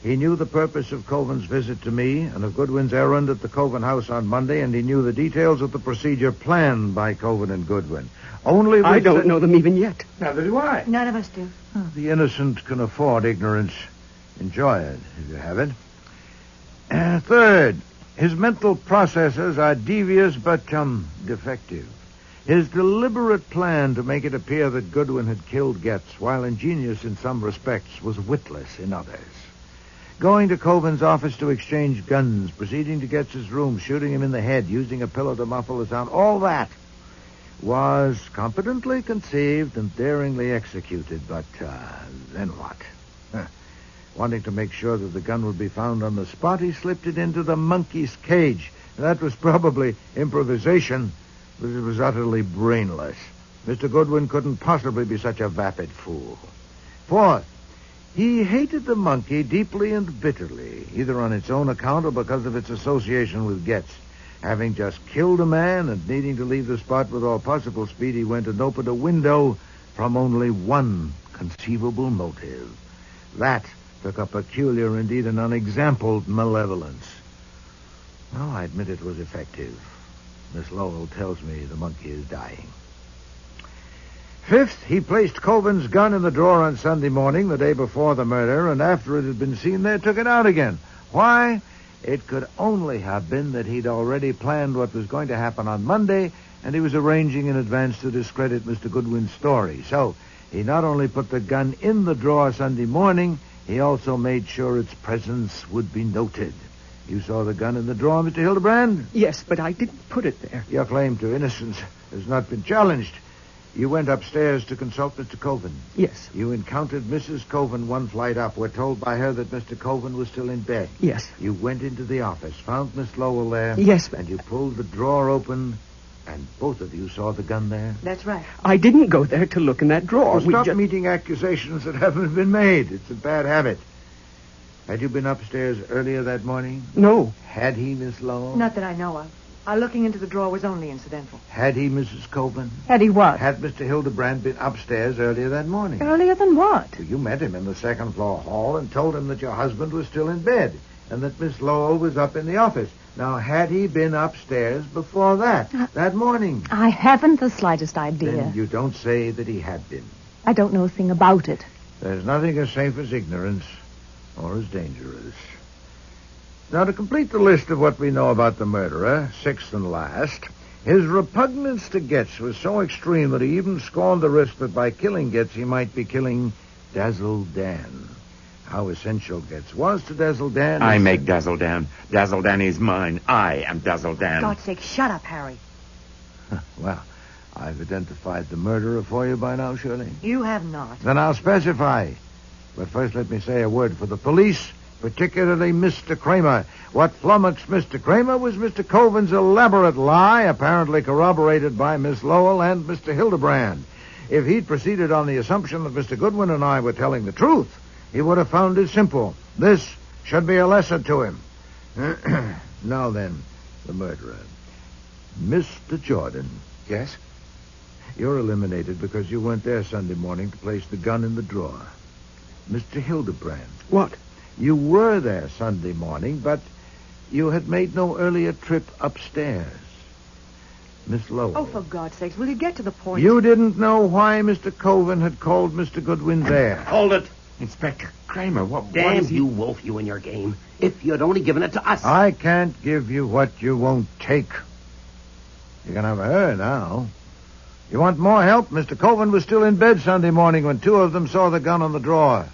he knew the purpose of Colvin's visit to me and of Goodwin's errand at the Colvin house on Monday, and he knew the details of the procedure planned by Colvin and Goodwin. I don't know them even yet. Neither do I. None of us do. The innocent can afford ignorance. Enjoy it, if you have it. Third, his mental processes are devious but, defective. His deliberate plan to make it appear that Goodwin had killed Getz, while ingenious in some respects, was witless in others. Going to Colvin's office to exchange guns, proceeding to Getz's room, shooting him in the head, using a pillow to muffle the sound, all that was competently conceived and daringly executed, but then what? Wanting to make sure that the gun would be found on the spot, he slipped it into the monkey's cage. That was probably improvisation, but it was utterly brainless. Mr. Goodwin couldn't possibly be such a vapid fool. Fourth, he hated the monkey deeply and bitterly, either on its own account or because of its association with Getz. Having just killed a man and needing to leave the spot with all possible speed, he went and opened a window from only one conceivable motive. That took a peculiar, indeed an unexampled malevolence. Well, I admit it was effective. Miss Lowell tells me the monkey is dying. Fifth, he placed Colvin's gun in the drawer on Sunday morning, the day before the murder, and after it had been seen there, took it out again. Why? It could only have been that he'd already planned what was going to happen on Monday, and he was arranging in advance to discredit Mr. Goodwin's story. So he not only put the gun in the drawer Sunday morning, he also made sure its presence would be noted. You saw the gun in the drawer, Mr. Hildebrand? Yes, but I didn't put it there. Your claim to innocence has not been challenged. You went upstairs to consult Mr. Colvin. Yes. You encountered Mrs. Colvin one flight up. We're told by her that Mr. Colvin was still in bed. Yes. You went into the office, found Miss Lowell there. Yes, ma'am. And you pulled the drawer open, and both of you saw the gun there. That's right. I didn't go there to look in that drawer. Stop meeting accusations that haven't been made. It's a bad habit. Had you been upstairs earlier that morning? No. Had he, Miss Lowell? Not that I know of. Our looking into the drawer was only incidental. Had he, Mrs. Colvin? Had he what? Had Mr. Hildebrand been upstairs earlier that morning? Earlier than what? You met him in the second-floor hall and told him that your husband was still in bed and that Miss Lowell was up in the office. Now, had he been upstairs before that morning? I haven't the slightest idea. Then you don't say that he had been. I don't know a thing about it. There's nothing as safe as ignorance or as dangerous. Now, to complete the list of what we know about the murderer, sixth and last, his repugnance to Getz was so extreme that he even scorned the risk that by killing Getz he might be killing Dazzle Dan. How essential Getz was to Dazzle Dan... I make Dazzle Dan. Dazzle Dan is mine. I am Dazzle Dan. For God's sake, shut up, Harry. Well, I've identified the murderer for you by now, Shirley. You have not. Then I'll specify. But first let me say a word for the police, particularly Mr. Cramer. What flummoxed Mr. Cramer was Mr. Colvin's elaborate lie, apparently corroborated by Miss Lowell and Mr. Hildebrand. If he'd proceeded on the assumption that Mr. Goodwin and I were telling the truth, he would have found it simple. This should be a lesson to him. Now then, the murderer. Mr. Jordan. Yes? You're eliminated because you weren't there Sunday morning to place the gun in the drawer. Mr. Hildebrand. What? You were there Sunday morning, but you had made no earlier trip upstairs. Miss Lowell. Oh, for God's sakes, will you get to the point? You didn't know why Mr. Coven had called Mr. Goodwin there. Hold it. Inspector Cramer, what Damn is he... you, Wolf, you and your game. If you'd only given it to us. I can't give you what you won't take. You can have her now. You want more help? Mr. Coven was still in bed Sunday morning when two of them saw the gun on the drawer.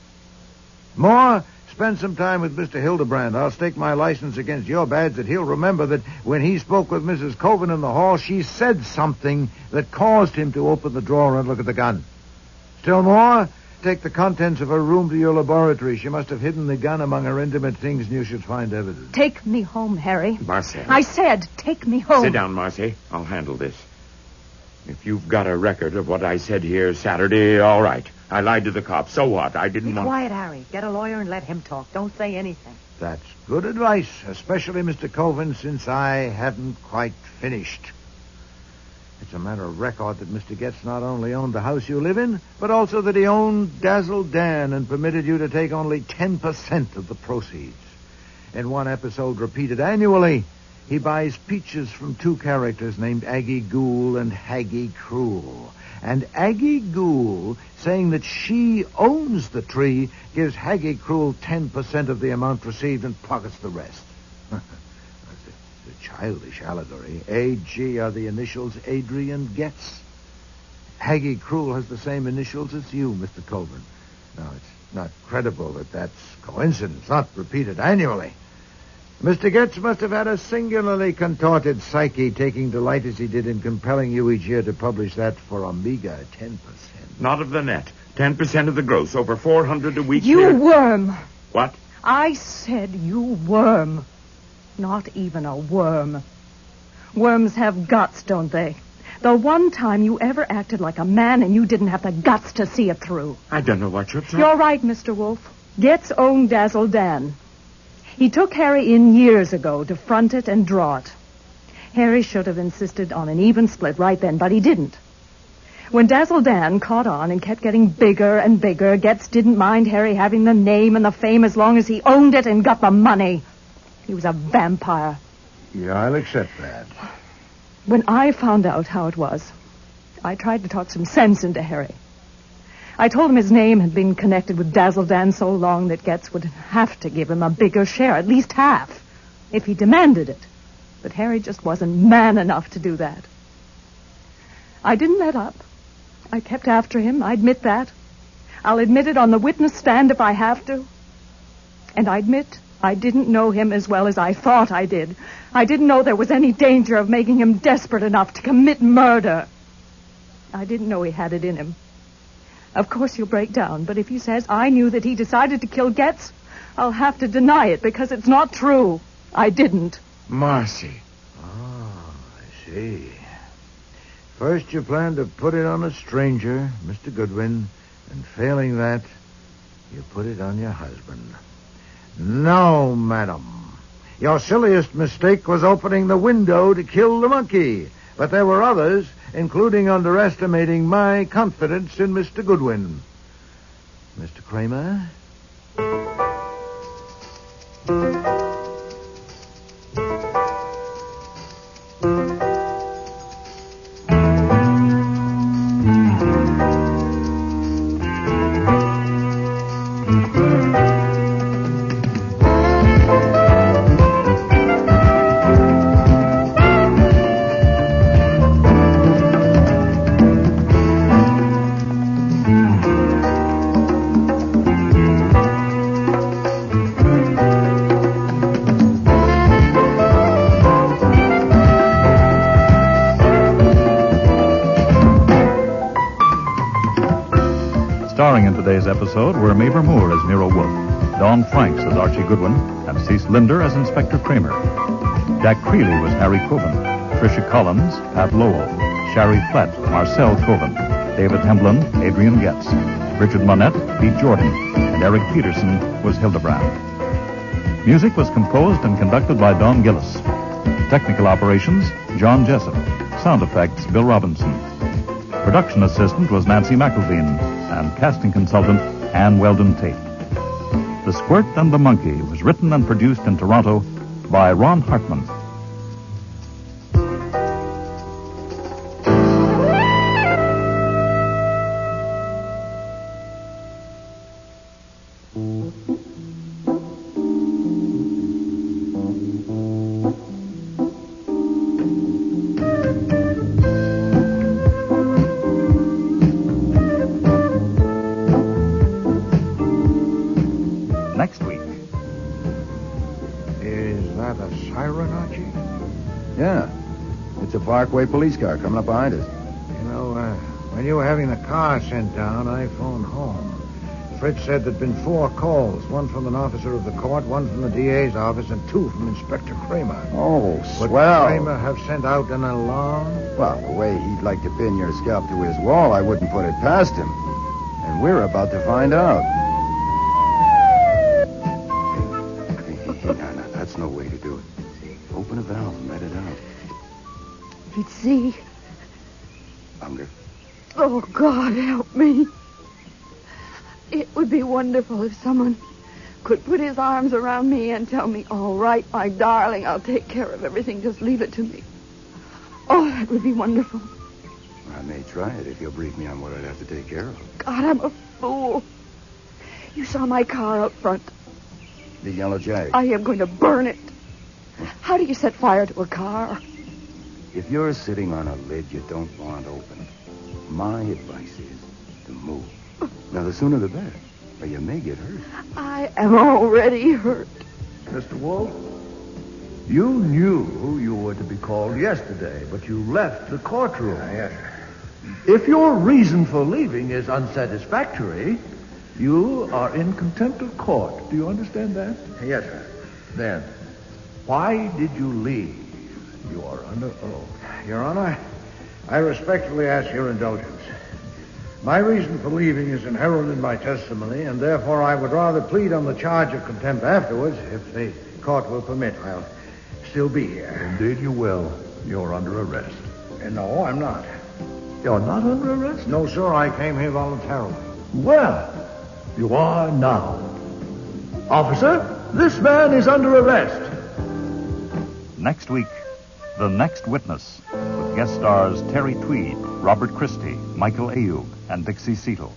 More? Spend some time with Mr. Hildebrand. I'll stake my license against your badge that he'll remember that when he spoke with Mrs. Coven in the hall, she said something that caused him to open the drawer and look at the gun. Still more? Take the contents of her room to your laboratory. She must have hidden the gun among her intimate things, and you should find evidence. Take me home, Harry. Marcel. I said, take me home. Sit down, Marcy. I'll handle this. If you've got a record of what I said here Saturday, all right. I lied to the cops. So what? I didn't want... Be quiet, Harry. Get a lawyer and let him talk. Don't say anything. That's good advice, especially, Mr. Coven, since I haven't quite finished. It's a matter of record that Mr. Getz not only owned the house you live in, but also that he owned Dazzle Dan and permitted you to take only 10% of the proceeds. In one episode repeated annually, he buys peaches from two characters named Aggie Ghoul and Haggie Cruel. And Aggie Ghoul, saying that she owns the tree, gives Haggie Cruel 10% of the amount received and pockets the rest. It's a childish allegory. A.G. are the initials Adrian Getz. Haggie Cruel has the same initials as you, Mr. Coven. Now, it's not credible that that's coincidence, not repeated annually. Mr. Getz must have had a singularly contorted psyche, taking delight as he did in compelling you each year to publish that for a meager 10%. Not of the net. 10% of the gross. Over 400 a week. You here. worm. What? I said you worm. Not even a worm. Worms have guts, don't they? The one time you ever acted like a man and you didn't have the guts to see it through. I don't know what you're talking... You're right, Mr. Wolfe. Getz owned Dazzle Dan. He took Harry in years ago to front it and draw it. Harry should have insisted on an even split right then, but he didn't. When Dazzle Dan caught on and kept getting bigger and bigger, Getz didn't mind Harry having the name and the fame as long as he owned it and got the money. He was a vampire. Yeah, I'll accept that. When I found out how it was, I tried to talk some sense into Harry. I told him his name had been connected with Dazzle Dan so long that Getz would have to give him a bigger share, at least half, if he demanded it. But Harry just wasn't man enough to do that. I didn't let up. I kept after him, I admit that. I'll admit it on the witness stand if I have to. And I admit I didn't know him as well as I thought I did. I didn't know there was any danger of making him desperate enough to commit murder. I didn't know he had it in him. Of course he'll break down, but if he says I knew that he decided to kill Getz, I'll have to deny it because it's not true. I didn't. Marcy. Oh, I see. First you planned to put it on a stranger, Mr. Goodwin, and failing that, you put it on your husband. No, madam. Your silliest mistake was opening the window to kill the monkey. But there were others, including underestimating my confidence in Mr. Goodwin. Mr. Cramer? Starring in today's episode were Mavor Moore as Nero Wolfe, Don Francks as Archie Goodwin, and Cec Linder as Inspector Cramer. Jack Creeley was Harry Coven, Tricia Collins, Pat Lowell, Sherry Flett, Marcel Coven, David Hemblin, Adrian Getz, Richard Monette, Pete Jordan, and Eric Peterson was Hildebrand. Music was composed and conducted by Don Gillis. Technical operations, John Jessup. Sound effects, Bill Robinson. Production assistant was Nancy McElveen, and casting consultant Ann Weldon Tate. The Squirt and the Monkey was written and produced in Toronto by Ron Hartmann. Next week. Is that a siren, Archie? Yeah. It's a Parkway police car coming up behind us. You know, when you were having the car sent down, I phoned home. Fritz said there'd been 4 calls, one from an officer of the court, one from the DA's office, and 2 from Inspector Cramer. Oh, Would swell. Cramer have sent out an alarm? Well, the way he'd like to pin your scalp to his wall, I wouldn't put it past him. And we're about to find out. Hey, no, that's no way to do it. Open a valve and let it out. Fritzy. Longer. Oh, God, help me. It would be wonderful if someone could put his arms around me and tell me, all right, my darling, I'll take care of everything. Just leave it to me. Oh, that would be wonderful. I may try it if you'll brief me on what I'd have to take care of. God, I'm a fool. You saw my car out front. The Yellow Jag. I am going to burn it. How do you set fire to a car? If you're sitting on a lid you don't want open, my advice is to move. Now, the sooner the better, or you may get hurt. I am already hurt. Mr. Wolfe, you knew you were to be called yesterday, but you left the courtroom. Yes. If your reason for leaving is unsatisfactory, you are in contempt of court. Do you understand that? Yes, sir. Then, why did you leave? You are under oath. Your Honor, I respectfully ask your indulgence. My reason for leaving is inherent in my testimony, and therefore I would rather plead on the charge of contempt afterwards, if the court will permit. I'll still be here. Indeed you will. You're under arrest. No, I'm not. You're not under arrest? No, sir, I came here voluntarily. Well, you are now. Officer, this man is under arrest. Next week, The Next Witness, with guest stars Terry Tweed, Robert Christie, Michael Ayub, and Dixie Seatle.